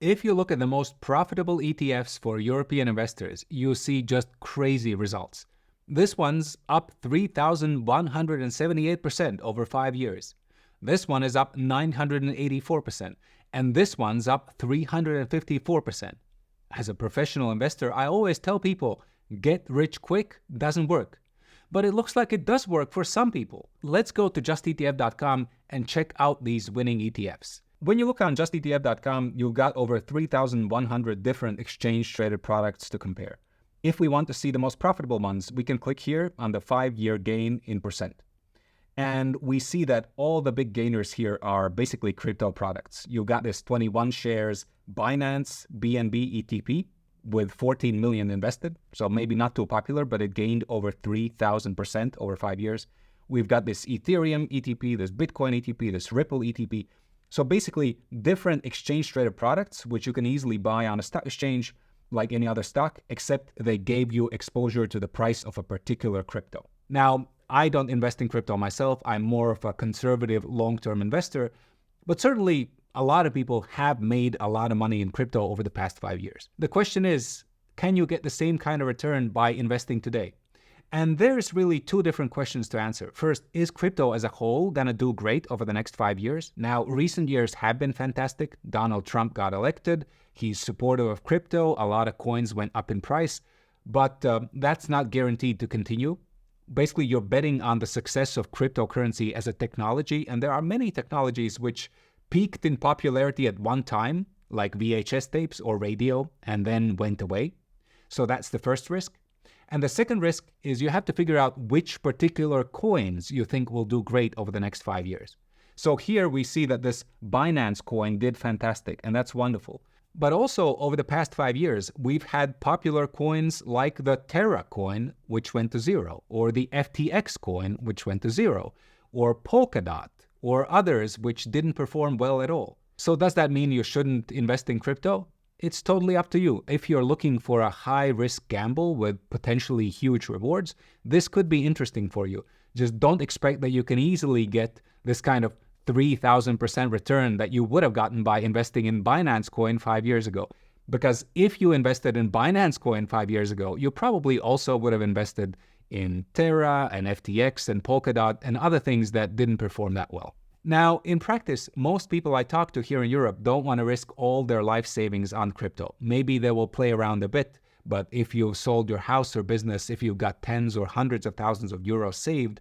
If you look at the most profitable ETFs for European investors, you see just crazy results. This one's up 3,178% over 5 years. This one is up 984%, and this one's up 354%. As a professional investor, I always tell people, get rich quick doesn't work. But it looks like it does work for some people. Let's go to justetf.com and check out these winning ETFs. When you look on justetf.com, you've got over 3,100 different exchange-traded products to compare. If we want to see the most profitable ones, we can click here on the 5-year gain in percent. And we see that all the big gainers here are basically crypto products. You've got this 21 shares Binance BNB ETP with 14 million invested. So maybe not too popular, but it gained over 3,000% over 5 years. We've got this Ethereum ETP, this Bitcoin ETP, this Ripple ETP. So basically different exchange-traded products, which you can easily buy on a stock exchange like any other stock, except they gave you exposure to the price of a particular crypto. Now, I don't invest in crypto myself. I'm more of a conservative long-term investor, but certainly a lot of people have made a lot of money in crypto over the past 5 years. The question is, can you get the same kind of return by investing today? And there's really two different questions to answer. First, is crypto as a whole going to do great over the next 5 years? Now, recent years have been fantastic. Donald Trump got elected. He's supportive of crypto. A lot of coins went up in price, but that's not guaranteed to continue. Basically, you're betting on the success of cryptocurrency as a technology, and there are many technologies which peaked in popularity at one time, like VHS tapes or radio, and then went away. So that's the first risk. And the second risk is you have to figure out which particular coins you think will do great over the next 5 years. So here we see that this Binance coin did fantastic, and that's wonderful. But also over the past 5 years, we've had popular coins like the Terra coin, which went to zero, or the FTX coin, which went to zero, or Polkadot, or others which didn't perform well at all. So does that mean you shouldn't invest in crypto? It's totally up to you. If you're looking for a high-risk gamble with potentially huge rewards, this could be interesting for you. Just don't expect that you can easily get this kind of 3,000% return that you would have gotten by investing in Binance coin 5 years ago. Because if you invested in Binance coin 5 years ago, you probably also would have invested in Terra and FTX and Polkadot and other things that didn't perform that well. Now, in practice, most people I talk to here in Europe don't want to risk all their life savings on crypto. Maybe they will play around a bit, but if you've sold your house or business, if you've got tens or hundreds of thousands of euros saved,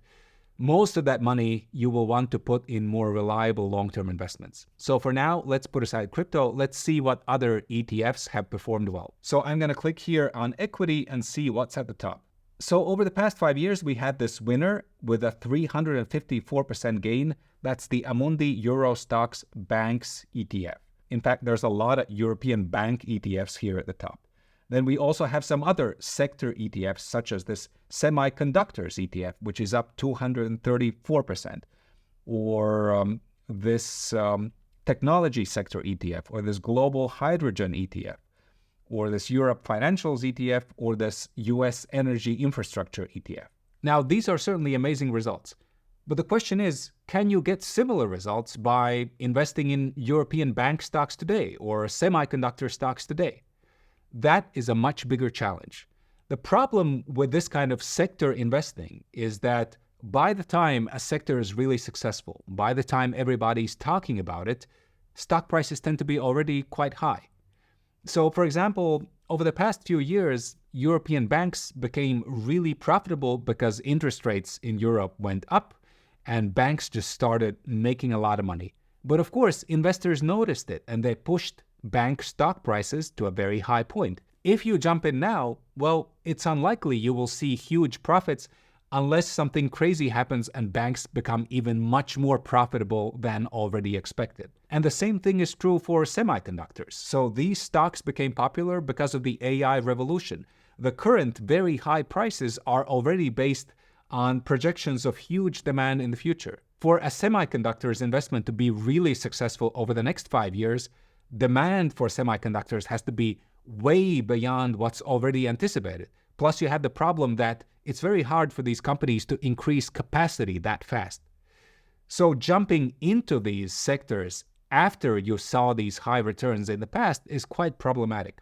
most of that money you will want to put in more reliable long-term investments. So for now, let's put aside crypto. Let's see what other ETFs have performed well. So I'm going to click here on equity and see what's at the top. So over the past 5 years, we had this winner with a 354% gain. That's the Amundi Euro Stocks Banks ETF. In fact, there's a lot of European bank ETFs here at the top. Then we also have some other sector ETFs, such as this semiconductors ETF, which is up 234%, or this technology sector ETF, or this global hydrogen ETF, or this Europe Financials ETF, or this US Energy Infrastructure ETF. Now, these are certainly amazing results. But the question is, can you get similar results by investing in European bank stocks today or semiconductor stocks today? That is a much bigger challenge. The problem with this kind of sector investing is that by the time a sector is really successful, by the time everybody's talking about it, stock prices tend to be already quite high. So, for example, over the past few years, European banks became really profitable because interest rates in Europe went up and banks just started making a lot of money. But of course, investors noticed it and they pushed bank stock prices to a very high point. If you jump in now, well, it's unlikely you will see huge profits unless something crazy happens and banks become even much more profitable than already expected. And the same thing is true for semiconductors. So these stocks became popular because of the AI revolution. The current very high prices are already based on projections of huge demand in the future. For a semiconductors investment to be really successful over the next 5 years, demand for semiconductors has to be way beyond what's already anticipated. Plus, you have the problem that it's very hard for these companies to increase capacity that fast. So jumping into these sectors after you saw these high returns in the past is quite problematic.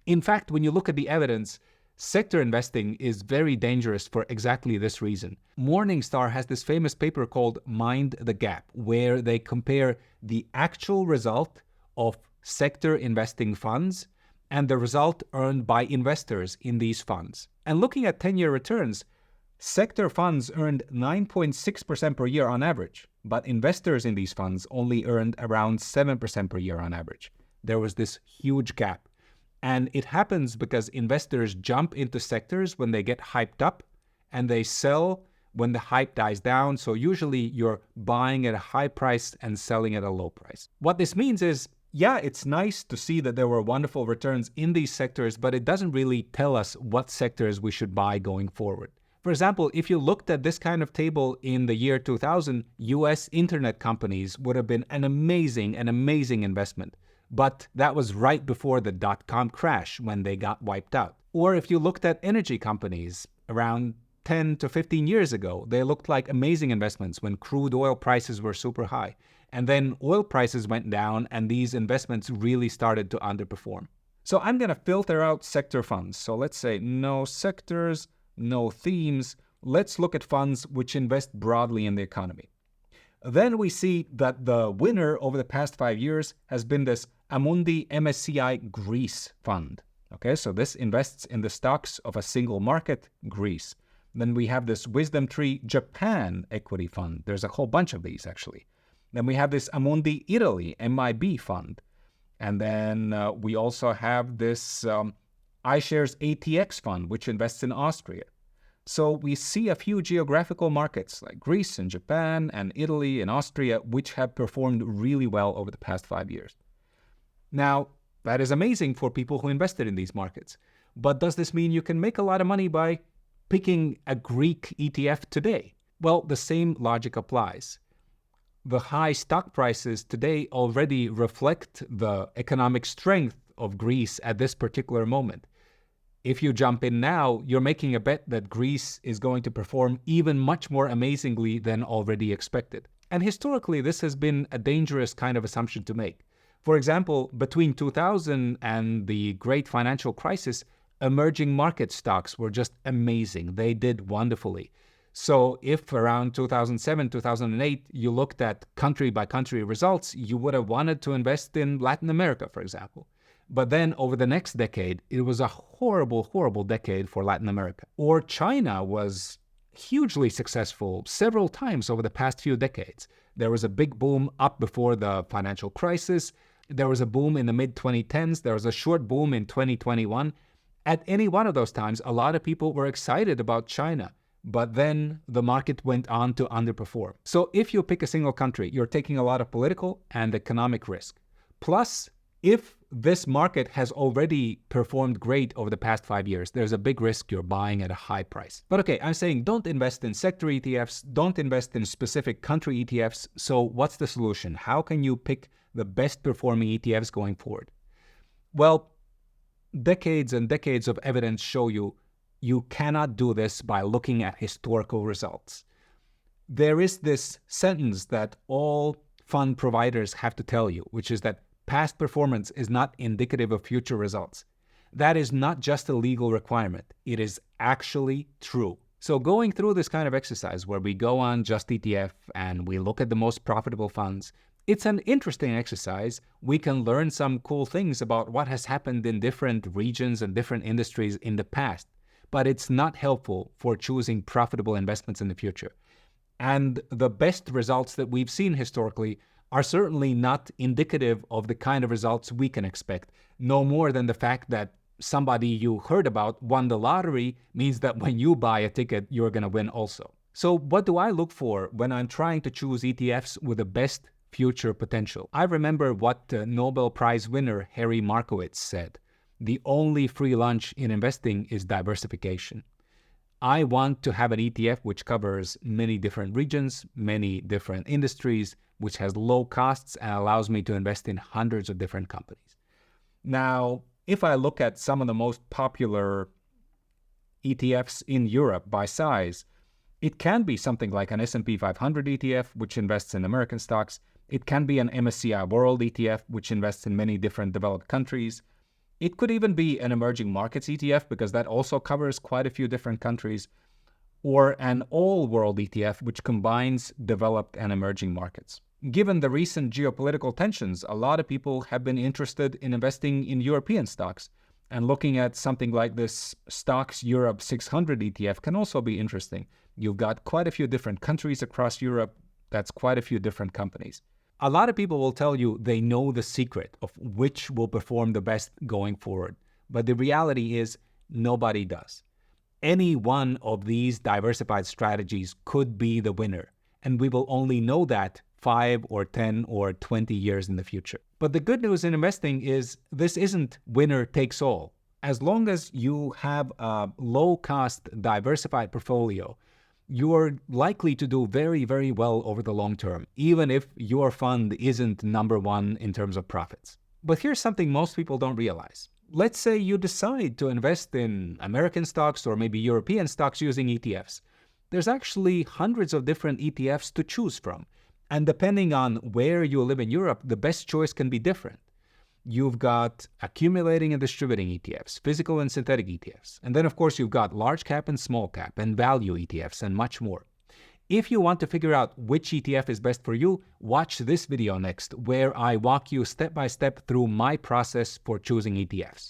In fact, when you look at the evidence, sector investing is very dangerous for exactly this reason. Morningstar has this famous paper called Mind the Gap, where they compare the actual result of sector investing funds and the result earned by investors in these funds. And looking at 10-year returns, sector funds earned 9.6% per year on average, but investors in these funds only earned around 7% per year on average. There was this huge gap. And it happens because investors jump into sectors when they get hyped up and they sell when the hype dies down. So usually you're buying at a high price and selling at a low price. What this means is, yeah, it's nice to see that there were wonderful returns in these sectors, but it doesn't really tell us what sectors we should buy going forward. For example, if you looked at this kind of table in the year 2000, US internet companies would have been an amazing investment. But that was right before the dot-com crash when they got wiped out. Or if you looked at energy companies around 10 to 15 years ago, they looked like amazing investments when crude oil prices were super high. And then oil prices went down and these investments really started to underperform. So I'm going to filter out sector funds. So let's say no sectors, no themes. Let's look at funds which invest broadly in the economy. Then we see that the winner over the past 5 years has been this Amundi MSCI Greece fund. Okay, so this invests in the stocks of a single market, Greece. Then we have this Wisdom Tree Japan equity fund. There's a whole bunch of these actually. Then we have this Amundi Italy MIB fund. And then we also have this iShares ATX fund, which invests in Austria. So we see a few geographical markets like Greece and Japan and Italy and Austria, which have performed really well over the past 5 years. Now, that is amazing for people who invested in these markets. But does this mean you can make a lot of money by picking a Greek ETF today? Well, the same logic applies. The high stock prices today already reflect the economic strength of Greece at this particular moment. If you jump in now, you're making a bet that Greece is going to perform even much more amazingly than already expected. And historically, this has been a dangerous kind of assumption to make. For example, between 2000 and the great financial crisis, emerging market stocks were just amazing. They did wonderfully. So if around 2007, 2008, you looked at country by country results, you would have wanted to invest in Latin America, for example. But then over the next decade, it was a horrible, horrible decade for Latin America. Or China was hugely successful several times over the past few decades. There was a big boom up before the financial crisis. There was a boom in the mid-2010s. There was a short boom in 2021. At any one of those times, a lot of people were excited about China. But then the market went on to underperform. So if you pick a single country, you're taking a lot of political and economic risk. Plus, if this market has already performed great over the past 5 years, there's a big risk you're buying at a high price. But okay, I'm saying don't invest in sector ETFs, don't invest in specific country ETFs. So what's the solution? How can you pick the best performing ETFs going forward? Well, decades and decades of evidence show you cannot do this by looking at historical results. There is this sentence that all fund providers have to tell you, which is that past performance is not indicative of future results. That is not just a legal requirement. It is actually true. So going through this kind of exercise where we go on Just ETF and we look at the most profitable funds, it's an interesting exercise. We can learn some cool things about what has happened in different regions and different industries in the past, but it's not helpful for choosing profitable investments in the future. And the best results that we've seen historically are certainly not indicative of the kind of results we can expect, no more than the fact that somebody you heard about won the lottery means that when you buy a ticket, you're going to win also. So what do I look for when I'm trying to choose ETFs with the best future potential? I remember what Nobel Prize winner Harry Markowitz said. The only free lunch in investing is diversification. I want to have an ETF which covers many different regions, many different industries, which has low costs and allows me to invest in hundreds of different companies. Now, if I look at some of the most popular ETFs in Europe by size, it can be something like an S&P 500 ETF, which invests in American stocks. It can be an MSCI World ETF, which invests in many different developed countries. It could even be an emerging markets ETF because that also covers quite a few different countries, or an all-world ETF, which combines developed and emerging markets. Given the recent geopolitical tensions, a lot of people have been interested in investing in European stocks, and looking at something like this Stocks Europe 600 ETF can also be interesting. You've got quite a few different countries across Europe. That's quite a few different companies. A lot of people will tell you they know the secret of which will perform the best going forward. But the reality is nobody does. Any one of these diversified strategies could be the winner, and we will only know that 5 or 10 or 20 years in the future. But the good news in investing is this isn't winner takes all. As long as you have a low-cost diversified portfolio, you are likely to do very, very well over the long term, even if your fund isn't number one in terms of profits. But here's something most people don't realize. Let's say you decide to invest in American stocks or maybe European stocks using ETFs. There's actually hundreds of different ETFs to choose from. And depending on where you live in Europe, the best choice can be different. You've got accumulating and distributing ETFs, physical and synthetic ETFs. And then, of course, you've got large cap and small cap and value ETFs and much more. If you want to figure out which ETF is best for you, watch this video next, where I walk you step by step through my process for choosing ETFs.